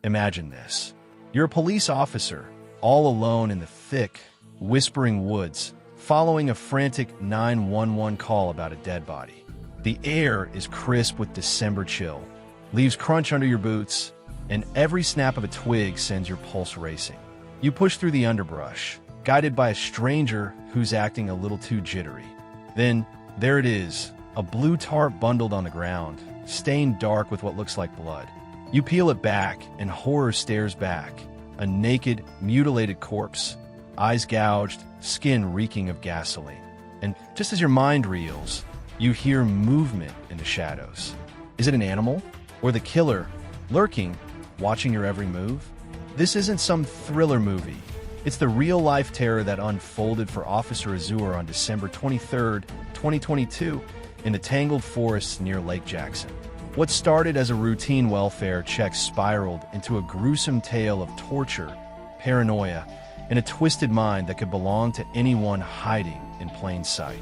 Imagine this. You're a police officer, all alone in the thick, whispering woods, following a frantic 911 call about a dead body. The air is crisp with December chill. Leaves crunch under your boots, and every snap of a twig sends your pulse racing. You push through the underbrush, guided by a stranger who's acting a little too jittery. Then, there it is, a blue tarp bundled on the ground, stained dark with what looks like blood. You peel it back, and horror stares back. A naked, mutilated corpse, eyes gouged, skin reeking of gasoline. And just as your mind reels, you hear movement in the shadows. Is it an animal? Or the killer, lurking, watching your every move? This isn't some thriller movie. It's the real-life terror that unfolded for Officer Azure on December 23, 2022, in the tangled forests near Lake Jackson. What started as a routine welfare check spiraled into a gruesome tale of torture, paranoia, and a twisted mind that could belong to anyone hiding in plain sight.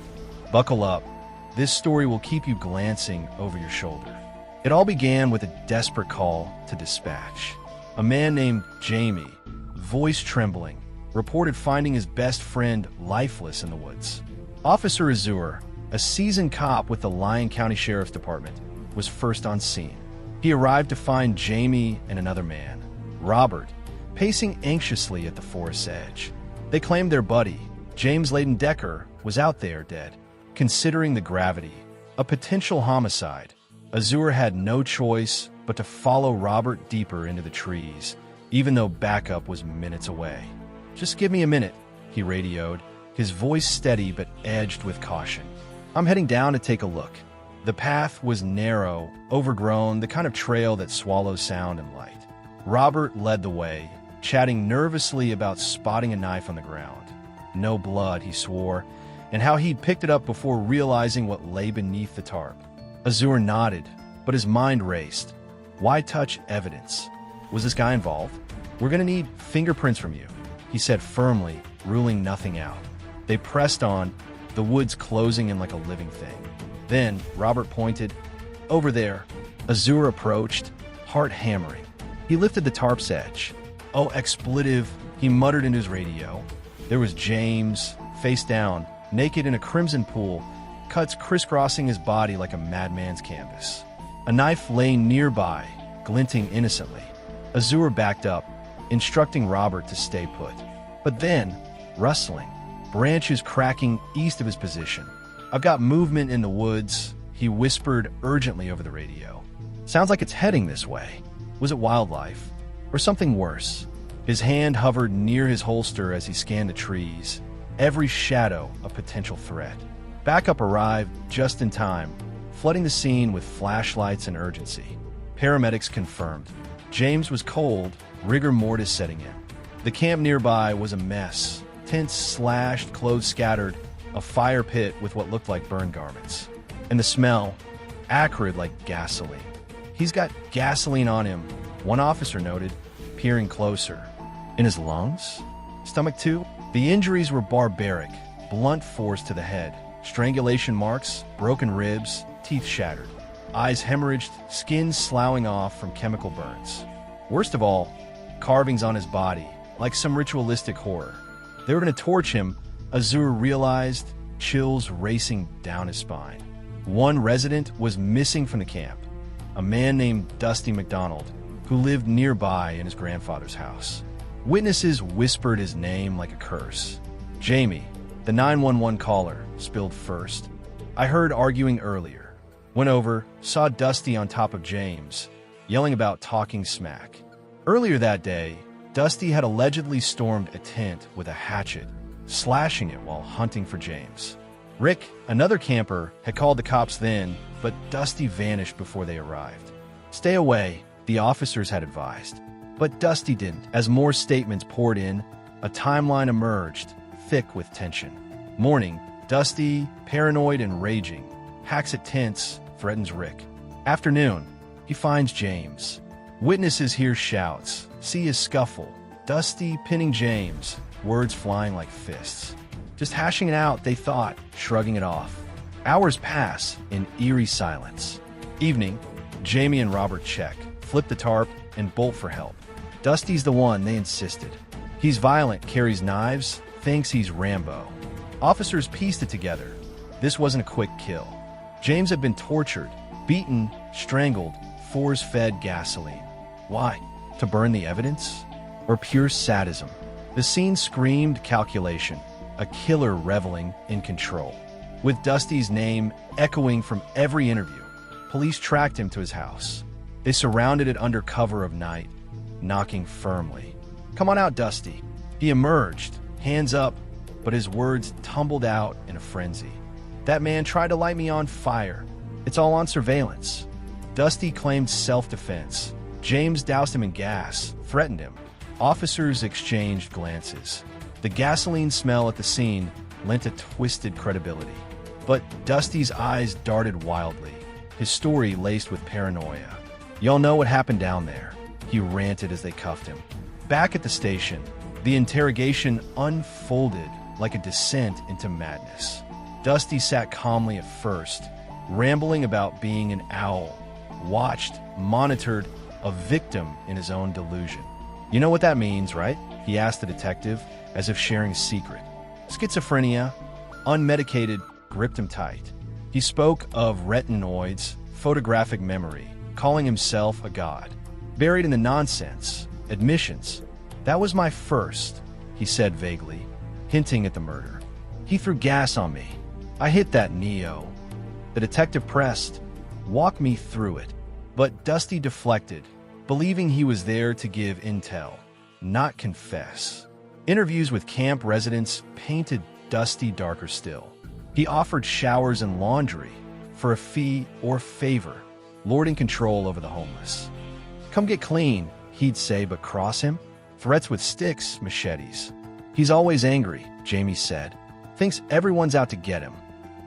Buckle up. This story will keep you glancing over your shoulder. It all began with a desperate call to dispatch. A man named Jamie, voice trembling, reported finding his best friend lifeless in the woods. Officer Azure, a seasoned cop with the Lyon County Sheriff's Department, was first on scene. He arrived to find Jamie and another man, Robert, pacing anxiously at the forest's edge. They claimed their buddy, James Laden Decker, was out there dead. Considering the gravity, a potential homicide, Azure had no choice but to follow Robert deeper into the trees, even though backup was minutes away. "Just give me a minute," he radioed, his voice steady but edged with caution. "I'm heading down to take a look." The path was narrow, overgrown, the kind of trail that swallows sound and light. Robert led the way, chatting nervously about spotting a knife on the ground. No blood, he swore, and how he'd picked it up before realizing what lay beneath the tarp. Azure nodded, but his mind raced. Why touch evidence? Was this guy involved? "We're gonna need fingerprints from you," he said firmly, ruling nothing out. They pressed on, the woods closing in like a living thing. Then, Robert pointed. "Over there." Azure approached, heart hammering. He lifted the tarp's edge. "Oh, expletive," he muttered into his radio. There was James, face down, naked in a crimson pool, cuts crisscrossing his body like a madman's canvas. A knife lay nearby, glinting innocently. Azure backed up, instructing Robert to stay put. But then, rustling, branches cracking east of his position. "I've got movement in the woods," he whispered urgently over the radio. "Sounds like it's heading this way." Was it wildlife? Or something worse? His hand hovered near his holster as he scanned the trees, every shadow a potential threat. Backup arrived just in time, flooding the scene with flashlights and urgency. Paramedics confirmed. James was cold, rigor mortis setting in. The camp nearby was a mess. Tents slashed, clothes scattered, a fire pit with what looked like burned garments. And the smell, acrid like gasoline. "He's got gasoline on him," one officer noted, peering closer. "In his lungs? Stomach too?" The injuries were barbaric, blunt force to the head, strangulation marks, broken ribs, teeth shattered, eyes hemorrhaged, skin sloughing off from chemical burns. Worst of all, carvings on his body, like some ritualistic horror. They were going to torch him, Azure realized, chills racing down his spine. One resident was missing from the camp, a man named Dusty McDonald, who lived nearby in his grandfather's house. Witnesses whispered his name like a curse. Jamie, the 911 caller, spilled first. "I heard arguing earlier. Went over, saw Dusty on top of James, yelling about talking smack. Earlier that day, Dusty had allegedly stormed a tent with a hatchet, slashing it while hunting for James. Rick, another camper, had called the cops then, but Dusty vanished before they arrived. Stay away, the officers had advised. But Dusty didn't. As more statements poured in, a timeline emerged, thick with tension. Morning, Dusty, paranoid and raging, hacks at tents, threatens Rick. Afternoon, he finds James. Witnesses hear shouts, see a scuffle, Dusty pinning James, words flying like fists. Just hashing it out, they thought, shrugging it off. Hours pass in eerie silence. Evening, Jamie and Robert check, flip the tarp, and bolt for help. Dusty's the one, they insisted. He's violent, carries knives, thinks he's Rambo. Officers pieced it together. This wasn't a quick kill. James had been tortured, beaten, strangled, force-fed gasoline. Why? To burn the evidence? Or pure sadism? The scene screamed calculation, a killer reveling in control. With Dusty's name echoing from every interview, police tracked him to his house. They surrounded it under cover of night, knocking firmly. "Come on out, Dusty." He emerged, hands up, but his words tumbled out in a frenzy. "That man tried to light me on fire. It's all on surveillance." Dusty claimed self-defense. James doused him in gas, threatened him. Officers exchanged glances. The gasoline smell at the scene lent a twisted credibility. But Dusty's eyes darted wildly, his story laced with paranoia. "Y'all know what happened down there," he ranted as they cuffed him. Back at the station, the interrogation unfolded like a descent into madness. Dusty sat calmly at first, rambling about being an owl, watched, monitored, a victim in his own delusion. "You know what that means, right?" he asked the detective, as if sharing a secret. Schizophrenia, unmedicated, gripped him tight. He spoke of retinoids, photographic memory, calling himself a god. Buried in the nonsense, admissions. "That was my first," he said vaguely, hinting at the murder. "He threw gas on me. I hit that Neo." The detective pressed, "Walk me through it." But Dusty deflected, believing he was there to give intel, not confess. Interviews with camp residents painted Dusty darker still. He offered showers and laundry for a fee or favor, lording control over the homeless. "Come get clean," he'd say, but cross him? Threats with sticks, machetes. "He's always angry," Jamie said. "Thinks everyone's out to get him."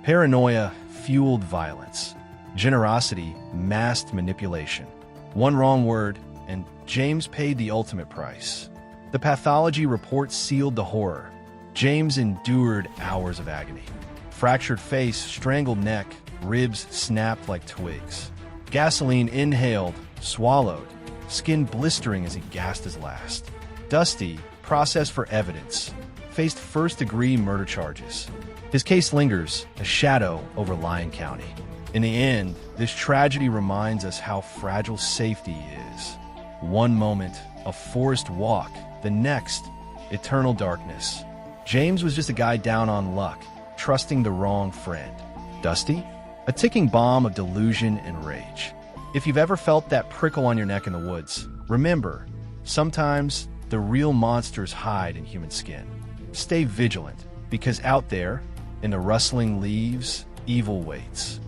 Paranoia fueled violence. Generosity masked manipulation. One wrong word, and James paid the ultimate price. The pathology report sealed the horror. James endured hours of agony. Fractured face, strangled neck, ribs snapped like twigs. Gasoline inhaled, swallowed, skin blistering as he gasped his last. Dusty, processed for evidence, faced first-degree murder charges. His case lingers, a shadow over Lyon County. In the end, this tragedy reminds us how fragile safety is. One moment, a forest walk, the next, eternal darkness. James was just a guy down on luck, trusting the wrong friend. Dusty? A ticking bomb of delusion and rage. If you've ever felt that prickle on your neck in the woods, remember, sometimes the real monsters hide in human skin. Stay vigilant, because out there, in the rustling leaves, evil waits.